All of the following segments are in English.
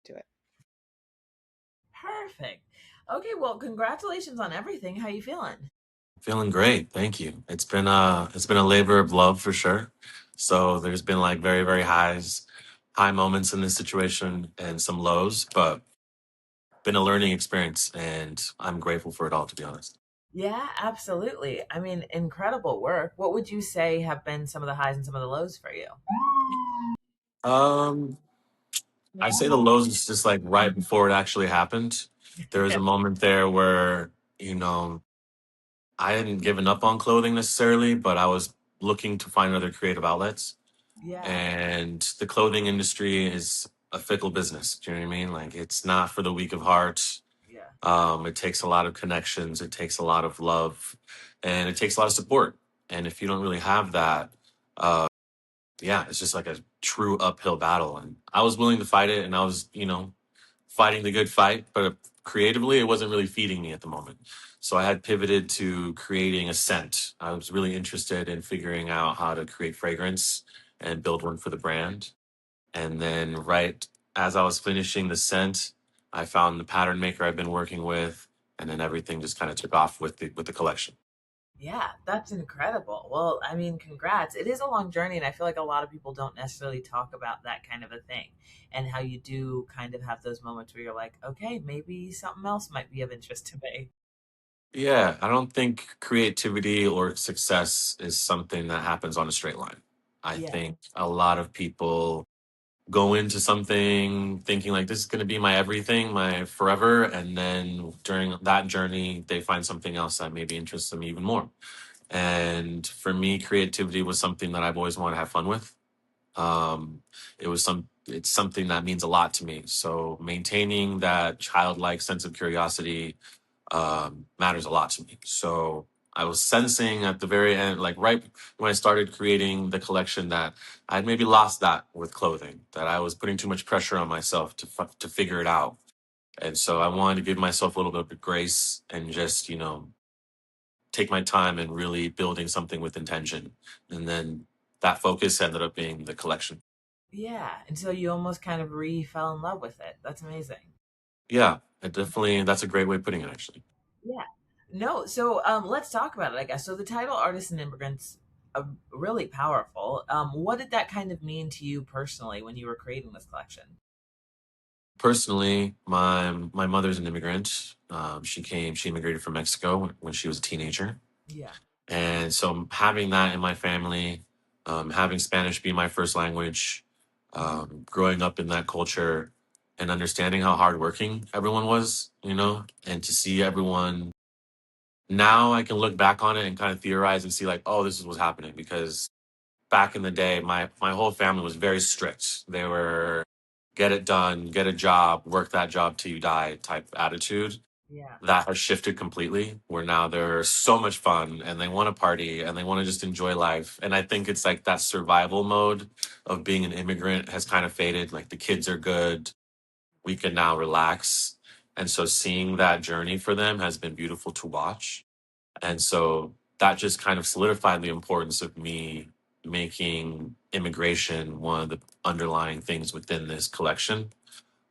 to it. Perfect. Okay, well, congratulations on everything. How you feeling? Feeling great, thank you. It's been a labor of love for sure. So there's been like very, very high moments in this situation and some lows, but been a learning experience and I'm grateful for it all, to be honest. Yeah, absolutely. I mean, incredible work. What would you say have been some of the highs and some of the lows for you? Um, I say the lows is just like right before it actually happened. There was a moment there where, you know, I hadn't given up on clothing necessarily, but I was looking to find other creative outlets. Yeah, And the clothing industry is a fickle business. Do you know what I mean? Like it's not for the weak of heart. yeah, It takes a lot of connections, it takes a lot of love, and it takes a lot of support. And if you don't really have that, uh, yeah, it's just like a true uphill battle. And I was willing to fight it, and I was, fighting the good fight, but creatively, it wasn't really feeding me at the moment. So I had pivoted to creating a scent. I was really interested in figuring out how to create fragrance and build one for the brand. And then, right as I was finishing the scent, I found the pattern maker I've been working with, and then everything just kind of took off with the collection. yeah. That's incredible. Well, I mean, congrats. It is a long journey, and I feel like a lot of people don't necessarily talk about that kind of a thing and how you do kind of have those moments where you're like, okay, maybe something else might be of interest to me. Yeah, I don't think creativity or success is something that happens on a straight line. I Yeah, think a lot of people go into something thinking like this is going to be my everything, my forever, and then during that journey, they find something else that maybe interests them even more. And for me, creativity was something that I've always wanted to have fun with. It's something that means a lot to me. So maintaining that childlike sense of curiosity matters a lot to me. So I was sensing at the very end, like right when I started creating the collection, that I'd maybe lost that with clothing, that I was putting too much pressure on myself to figure it out. And so I wanted to give myself a little bit of grace and just, take my time and really building something with intention. And then that focus ended up being the collection. yeah. And so you almost kind of re fell in love with it. That's amazing. Yeah, that's a great way of putting it, actually. Yeah. No, so let's talk about it, I guess. So the title Artists and Immigrants really powerful. What did that kind of mean to you personally when you were creating this collection? Personally, my mother's an immigrant. She immigrated from Mexico when she was a teenager. Yeah. And so having that in my family, having Spanish be my first language, growing up in that culture and understanding how hardworking everyone was, and to see everyone now I can look back on it and kind of theorize and see like, oh, this is what's happening because back in the day, my whole family was very strict. They were get it done, get a job, work that job till you die type attitude. Yeah. That has shifted completely. Where now they're so much fun and they want to party and they want to just enjoy life. And I think it's like that survival mode of being an immigrant has kind of faded. Like the kids are good, we can now relax. And so seeing that journey for them has been beautiful to watch. And so that just kind of solidified the importance of me making immigration one of the underlying things within this collection.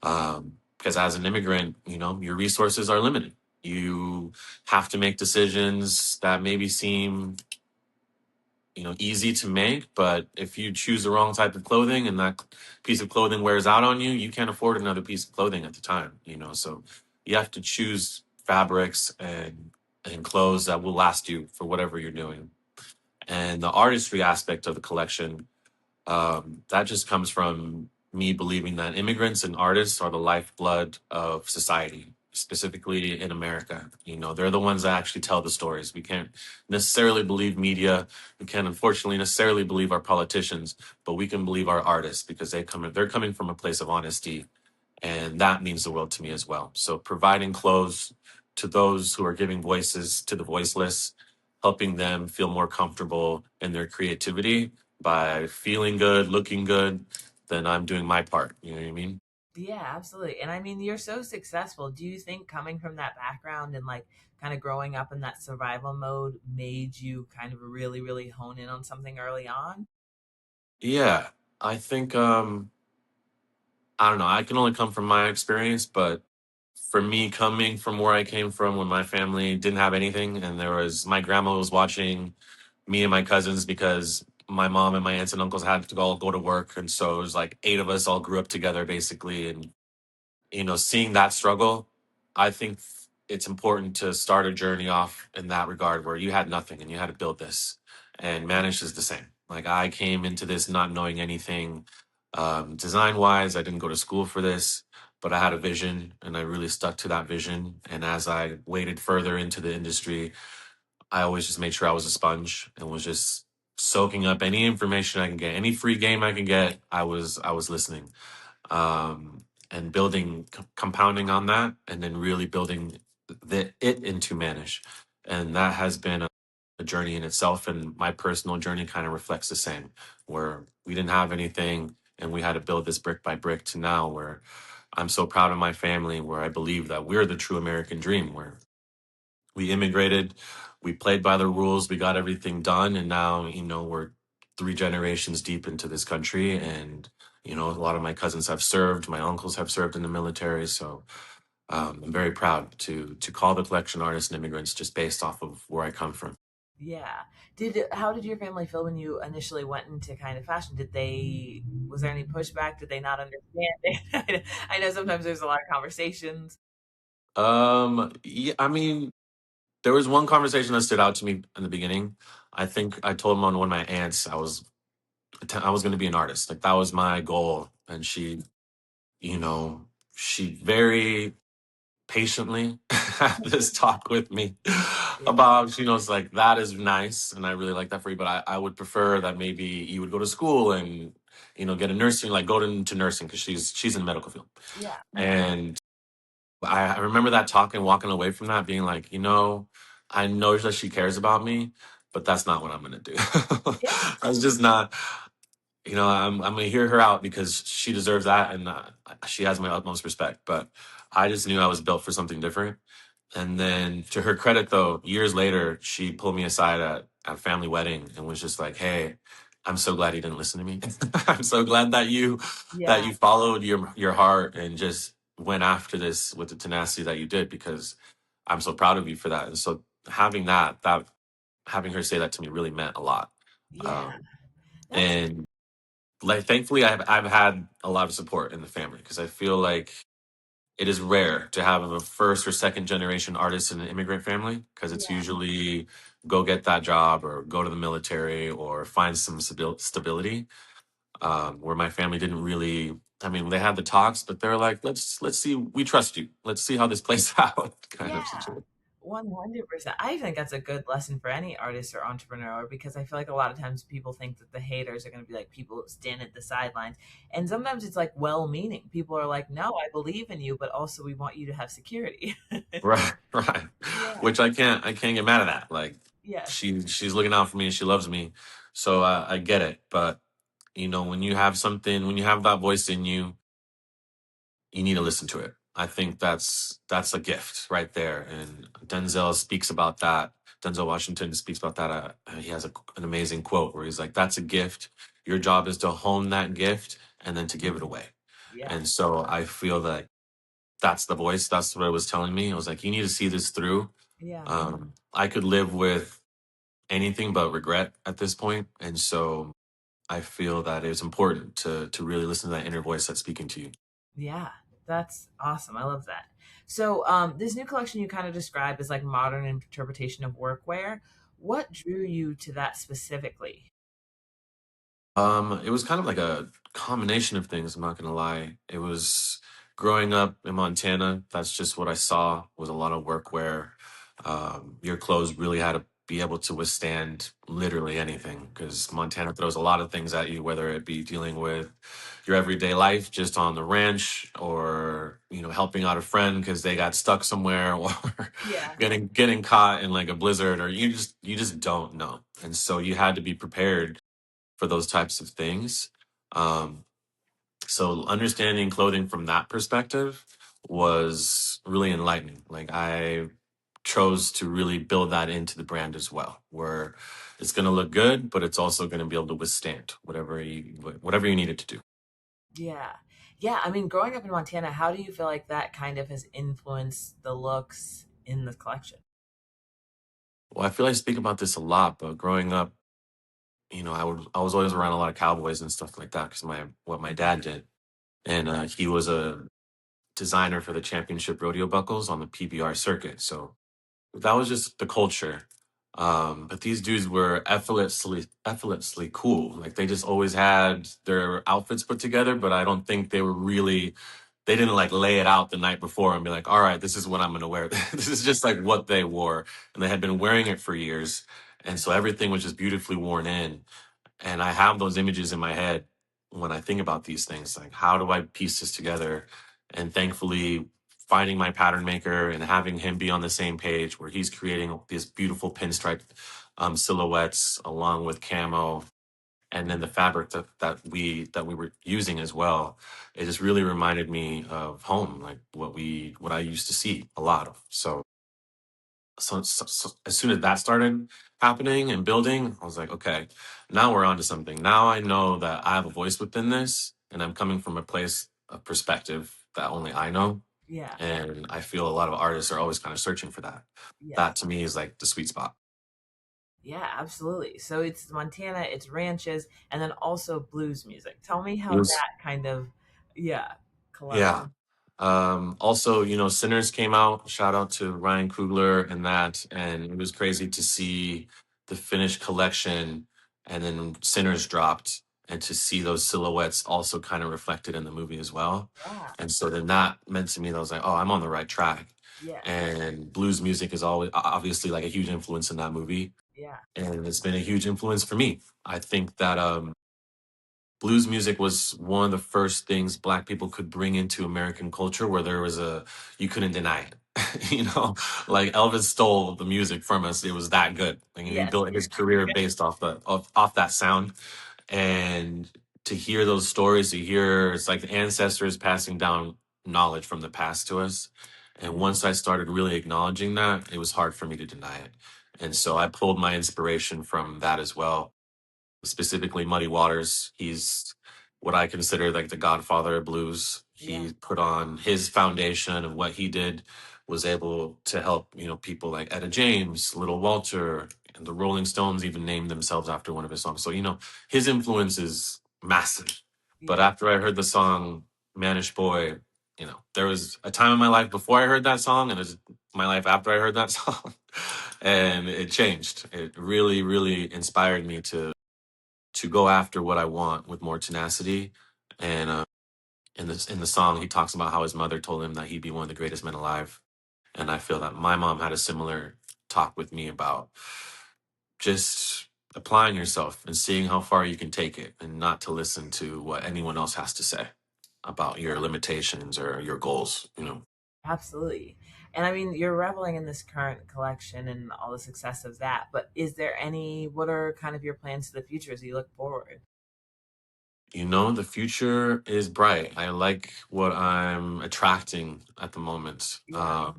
Because as an immigrant, your resources are limited. You have to make decisions that maybe seem, easy to make, but if you choose the wrong type of clothing and that piece of clothing wears out on you, you can't afford another piece of clothing at the time. So you have to choose fabrics and clothes that will last you for whatever you're doing. And the artistry aspect of the collection, that just comes from me believing that immigrants and artists are the lifeblood of society, specifically in America. They're the ones that actually tell the stories. We can't necessarily believe media. We can't unfortunately necessarily believe our politicians, but we can believe our artists because they're coming from a place of honesty, and that means the world to me as well. So providing clothes to those who are giving voices to the voiceless, helping them feel more comfortable in their creativity by feeling good, looking good, then I'm doing my part. You know what I mean? Yeah, absolutely. And I mean, you're so successful. Do you think coming from that background and like kind of growing up in that survival mode made you kind of really, really hone in on something early on? Yeah, I think I don't know. I can only come from my experience, but for me, coming from where I came from, when my family didn't have anything, and there was my grandma was watching me and my cousins because my mom and my aunts and uncles had to all go to work, and so it was like eight of us all grew up together basically, and seeing that struggle, I think it's important to start a journey off in that regard where you had nothing and you had to build this. And Manish is the same. Like I came into this not knowing anything design wise. I didn't go to school for this, but I had a vision and I really stuck to that vision. And as I waded further into the industry, I always just made sure I was a sponge and was just soaking up any information I can get, any free game I can get. I was listening, and building, compounding on that, and then really building it into Manish. And that has been a journey in itself. And my personal journey kind of reflects the same, where we didn't have anything and we had to build this brick by brick to now where I'm so proud of my family, where I believe that we're the true American dream, where we immigrated, we played by the rules, we got everything done, and now we're three generations deep into this country, and a lot of my cousins have served, my uncles have served in the military, so I'm very proud to call the collection artists and immigrants just based off of where I come from. Yeah. How did your family feel when you initially went into kind of fashion? Was there any pushback? Did they not understand? I know sometimes there's a lot of conversations. Yeah, I mean, there was one conversation that stood out to me in the beginning. I think I told one of my aunts I was going to be an artist, like that was my goal, and you know, she very patiently had this talk with me Yeah. about, it's like, that is nice. And I really like that for you. But I would prefer that maybe you would go to school and, get a nursing, like go into nursing because she's in the medical field. Yeah. And I remember that talk and walking away from that being like, I know that she cares about me, but that's not what I'm going to do. Yeah. That's just not, I'm going to hear her out because she deserves that, and she has my utmost respect. But I just knew I was built for something different. And then, to her credit, though, years later, she pulled me aside at a family wedding and was just like, "Hey, I'm so glad you didn't listen to me. I'm so glad that you Yeah. followed your heart and just went after this with the tenacity that you did, because I'm so proud of you for that." And so having her say that to me really meant a lot. Yeah. Um, That's and like, thankfully, I've had a lot of support in the family, because I feel like it is rare to have a first or second generation artist in an immigrant family, because it's yeah. usually go get that job or go to the military or find some stability. Where my family didn't really. I mean, they had the talks, but they're like, let's see, we trust you. Let's see how this plays out, kind Yeah. of situation. 100%. I think that's a good lesson for any artist or entrepreneur, because I feel like a lot of times people think that the haters are going to be like people that stand at the sidelines. And sometimes it's like well meaning. People are like, no, I believe in you, but also we want you to have security. Right, right. Yeah. Which I can't get mad at that. Like, Yes. she's looking out for me and she loves me, so I get it. But when you have something, when you have that voice in you, you need to listen to it. I think that's a gift right there. And Denzel speaks about that. Denzel Washington speaks about that. He has an amazing quote where he's like, "That's a gift. Your job is to hone that gift and then to give it away." Yeah. And so I feel that that's the voice. That's what it was telling me. I was like, you need to see this through. Yeah. I could live with anything but regret at this point, and so I feel that it's important to really listen to that inner voice that's speaking to you. Yeah. That's awesome. I love that. So, this new collection you kind of describe as like modern interpretation of workwear. What drew you to that specifically? It was kind of like a combination of things, I'm not gonna lie. It was growing up in Montana, that's just what I saw, was a lot of workwear. Your clothes really had to be able to withstand literally anything, because Montana throws a lot of things at you, whether it be dealing with your everyday life just on the ranch, or helping out a friend because they got stuck somewhere, or Yeah. getting caught in like a blizzard, or you just don't know. And so you had to be prepared for those types of things. Um, so understanding clothing from that perspective was really enlightening. Like, I chose to really build that into the brand as well, where it's going to look good, but it's also going to be able to withstand whatever you need it to do. Yeah. Yeah, I mean, growing up in Montana, how do you feel like that kind of has influenced the looks in the collection? Well, I feel like I speak about this a lot, but growing up, I was always around a lot of cowboys and stuff like that because my what my dad did, and he was a designer for the championship rodeo buckles on the PBR circuit. So that was just the culture. But these dudes were effortlessly cool. Like they just always had their outfits put together, but I don't think they were really they didn't like lay it out the night before and be like, all right, this is what I'm gonna wear. This is just like what they wore. And they had been wearing it for years. And so everything was just beautifully worn in. And I have those images in my head when I think about these things. Like, how do I piece this together? And thankfully, finding my pattern maker and having him be on the same page where he's creating these beautiful pinstripe silhouettes along with camo and then the fabric that we were using as well. It just really reminded me of home, like what I used to see a lot of. So as soon as that started happening and building, I was like, okay, now we're on to something. Now I know that I have a voice within this, and I'm coming from a place of perspective that only I know. Yeah, And I feel a lot of artists are always kind of searching for that. yes. That to me is like the sweet spot. Yeah, absolutely. So it's Montana, it's ranches, and then also blues music. Tell me It how was that kind of, yeah, collab. Yeah. Also, Sinners came out. Shout out to Ryan Coogler and that. And it was crazy to see the finished collection and then Sinners dropped and to see those silhouettes also kind of reflected in the movie as well. Yeah, And so then that meant to me that I was like, oh, I'm on the right track. yeah, And blues music is always obviously like a huge influence in that movie. yeah, And it's been a huge influence for me. I think that blues music was one of the first things black people could bring into American culture where there was a you couldn't deny it. Like Elvis stole the music from us. It was that good. Like he yes, built his career based off that sound. And to hear those stories, to hear it's like the ancestors passing down knowledge from the past to us. And yeah, once I started really acknowledging that, it was hard for me to deny it. And yeah, so I pulled my inspiration from that as well, specifically Muddy Waters. He's what I consider like the godfather of blues. yeah, He put on his foundation of what he did was able to help, people like Etta James, Little Walter, and the Rolling Stones even named themselves after one of his songs. So, his influence is massive. But yeah, after I heard the song Mannish Boy, there was a time in my life before I heard that song and there's my life after I heard that song. And it changed. It really, really inspired me to go after what I want with more tenacity. And in the song, he talks about how his mother told him that he'd be one of the greatest men alive. And I feel that my mom had a similar talk with me about just applying yourself and seeing how far you can take it, and not to listen to what anyone else has to say about your limitations or your goals. absolutely. And I mean, you're reveling in this current collection and all the success of that, but what are kind of your plans for the future as you look forward? The future is bright. I like what I'm attracting at the moment. Yeah,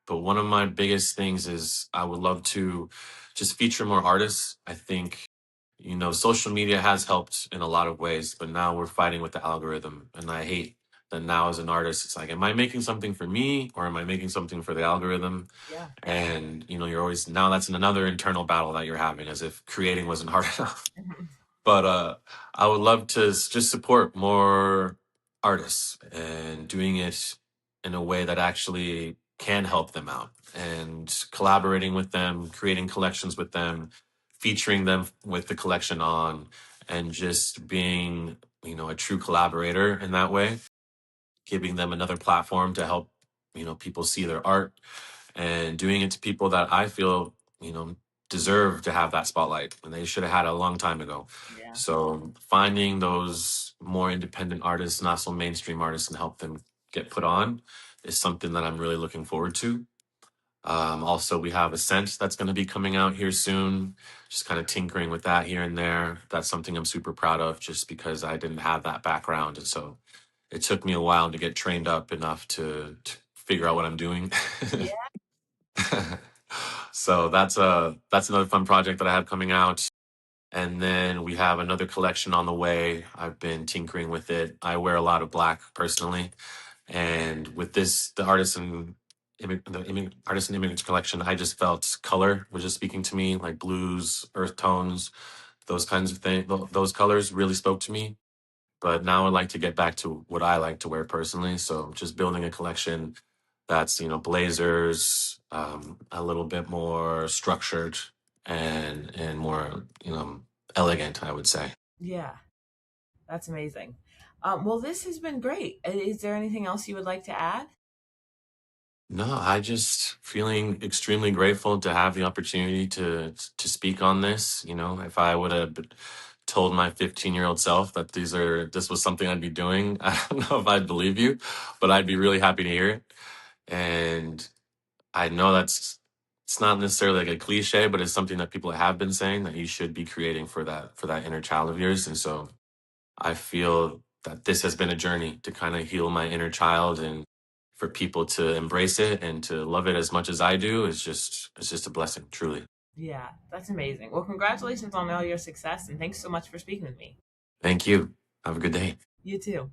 But one of my biggest things is I would love to just feature more artists. I think, social media has helped in a lot of ways, but now we're fighting with the algorithm. And I hate that now as an artist, it's like, am I making something for me or am I making something for the algorithm? yeah, And, you're always, now that's another internal battle that you're having as if creating wasn't hard enough. mhm, But I would love to just support more artists and doing it in a way that actually can help them out and collaborating with them, creating collections with them, featuring them with the collection on, and just being, a true collaborator in that way, giving them another platform to help, people see their art and doing it to people that I feel, deserve to have that spotlight and they should have had it a long time ago. yeah, So finding those more independent artists, not so mainstream artists, and help them get put on is something that I'm really looking forward to. Also, we have a scent that's going to be coming out here soon. Just kind of tinkering with that here and there. That's something I'm super proud of, just because I didn't have that background, and so it took me a while to get trained up enough to figure out what I'm doing. yeah. So that's another fun project that I have coming out. And then we have another collection on the way. I've been tinkering with it. I wear a lot of black personally. And with this, the artisan image collection, I just felt color was just speaking to me, like blues, earth tones, those kinds of things. Those colors really spoke to me. But now I'd like to get back to what I like to wear personally. So just building a collection that's, blazers, a little bit more structured and more, elegant, I would say. Yeah, that's amazing. Well, this has been great. Is there anything else you would like to add? No, I just feeling extremely grateful to have the opportunity to speak on this. If I would have told my 15-year-old self that this was something I'd be doing, I don't know if I'd believe you, but I'd be really happy to hear it. And I know it's not necessarily like a cliche, but it's something that people have been saying that you should be creating for that inner child of yours. And so I feel that this has been a journey to kind of heal my inner child, and for people to embrace it and to love it as much as I do is just it's just a blessing, truly. Yeah, that's amazing. Well, congratulations on all your success, and thanks so much for speaking with me. Thank you. Have a good day. You too.